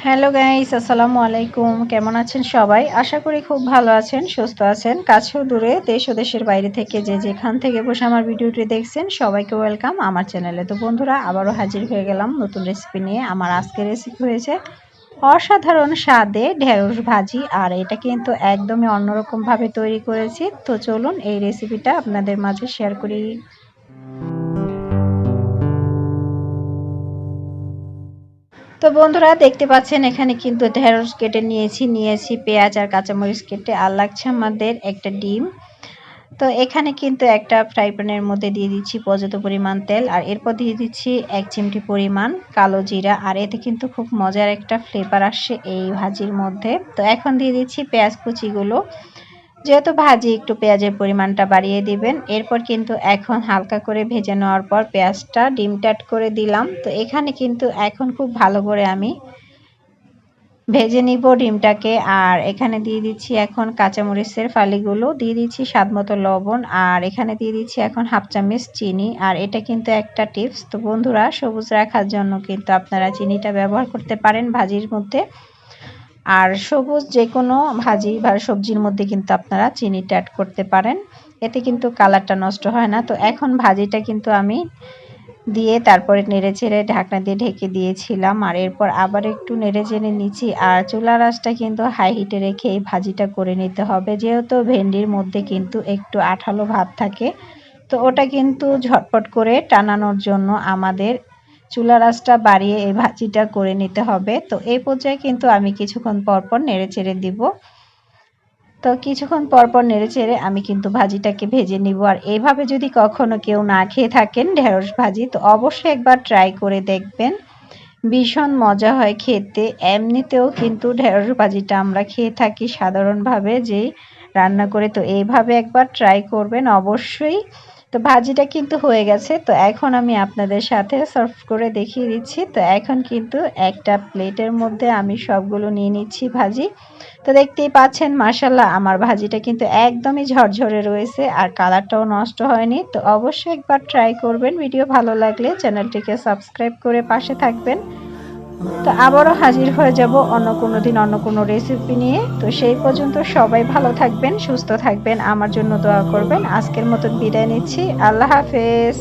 Hello guys, আসসালামু আলাইকুম। কেমন আছেন সবাই? আশা করি খুব ভালো আছেন, সুস্থ আছেন। কাছে ও দূরে, দেশ ও দেশের বাইরে থেকে যে যেখান থেকে বসে আমার ভিডিওটি দেখছেন সবাইকে ওয়েলকাম আমার চ্যানেলে। তো বন্ধুরা, আবারও হাজির হয়ে গেলাম নতুন রেসিপি নিয়ে। আমার আজকের রেসিপি হয়েছে অসাধারণ স্বাদে ঢেঁড়স ভাজি, আর এটা কিন্তু একদমই অন্যরকম ভাবে তৈরি করেছি। তো চলুন এই রেসিপিটা আপনাদের মাঝে শেয়ার করি। তো বন্ধুরা, দেখতে পাচ্ছেন এখানে কিন্তু ঢেঁড়স কেটে নিয়েছি পেঁয়াজ আর কাঁচামরিচ কেটে, আর লাগছে আমাদের একটা ডিম। তো এখানে কিন্তু একটা ফ্রাই প্যানের মধ্যে দিয়ে দিচ্ছি পর্যাপ্ত পরিমাণ তেল, আর এরপর দিয়ে দিচ্ছি 1 চিমটি পরিমাণ কালো জিরা, আর এতে কিন্তু খুব মজার একটা ফ্লেভার আসছে এই ভাজির মধ্যে। তো এখন দিয়ে দিচ্ছি পেঁয়াজ কুচিগুলো। যেহেতু ভাজি, একটু পেঁয়াজের পরিমাণটা বাড়িয়ে দিবেন। এরপর কিন্তু এখন হালকা করে ভেজে নেওয়ার পর পেঁয়াজটা ডিমটা অ্যাড করে দিলাম। তো এখানে কিন্তু এখন খুব ভালো করে আমি ভেজে নিব ডিমটাকে। আর এখানে দিয়ে দিচ্ছি এখন কাঁচামরিচের ফালিগুলো, দিয়ে দিচ্ছি স্বাদমতো লবণ, আর এখানে দিয়ে দিচ্ছি এখন 1/2 চামচ চিনি। আর এটা কিন্তু একটা টিপস, তো বন্ধুরা, সবুজ রাখার জন্য কিন্তু আপনারা চিনিটা ব্যবহার করতে পারেন ভাজির মধ্যে। আর সবুজ যে কোনো ভাজি বা সবজির মধ্যে কিন্তু আপনারা চিনিটা অ্যাড করতে পারেন, এতে কিন্তু কালারটা নষ্ট হয় না। তো এখন ভাজিটা কিন্তু আমি দিয়ে তারপরে নেড়েচেড়ে ঢাকনা দিয়ে ঢেকে দিয়েছিলাম, আর এরপর আবার একটু নেড়েচেড়ে নিচ্ছি। আর চুলার আঁচটা কিন্তু হাই হিটে রেখে এই ভাজিটা করে নিতে হবে, যেহেতু ভেন্ডির মধ্যে কিন্তু একটু আঠালো ভাব থাকে। তো ওটা কিন্তু ঝটপট করে টানানোর জন্য আমাদের চুলার আঁচটা বাড়িয়ে এই ভাজিটা করে নিতে হবে। তো এই পর্যায়ে কিন্তু আমি কিছুক্ষণ পরপর নেড়েচেড়ে দিব। তো কিছুক্ষণ পরপর নেড়েচেড়ে আমি কিন্তু ভাজিটাকে ভেজে নিব। আর এইভাবে যদি কখনো কেউ না খেয়ে থাকেন ঢেঁড়স ভাজি, তো অবশ্যই একবার ট্রাই করে দেখবেন। ভীষণ মজা হয় খেতে। এমনিতেও কিন্তু ঢেঁড়স ভাজিটা আমরা খেয়ে থাকি সাধারণভাবে যেই রান্না করে, তো এইভাবে একবার ট্রাই করবেন অবশ্যই। তো ভাজিটা কিন্তু হয়ে গেছে। তো এখন আমি আপনাদের সাথে সার্ভ করে দেখিয়ে দিচ্ছি। তো এখন কিন্তু একটা প্লেটের মধ্যে আমি সবগুলো নিয়ে নিচ্ছি ভাজি। তো দেখতেই পাচ্ছেন, মাশাআল্লাহ, আমার ভাজিটা কিন্তু একদমই ঝরঝরে রয়েছে, আর কালারটাও নষ্ট হয়নি। তো অবশ্যই একবার ট্রাই করবেন। ভিডিও ভালো লাগলে চ্যানেলটিকে সাবস্ক্রাইব করে পাশে থাকবেন। তো আবারও হাজির হয়ে যাব অন্য কোনো দিন অন্য কোনো রেসিপি নিয়ে। তো সেই পর্যন্ত সবাই ভালো থাকবেন, সুস্থ থাকবেন, আমার জন্য দোয়া করবেন। আজকের মতন বিদায় নিচ্ছি। আল্লাহ হাফেজ।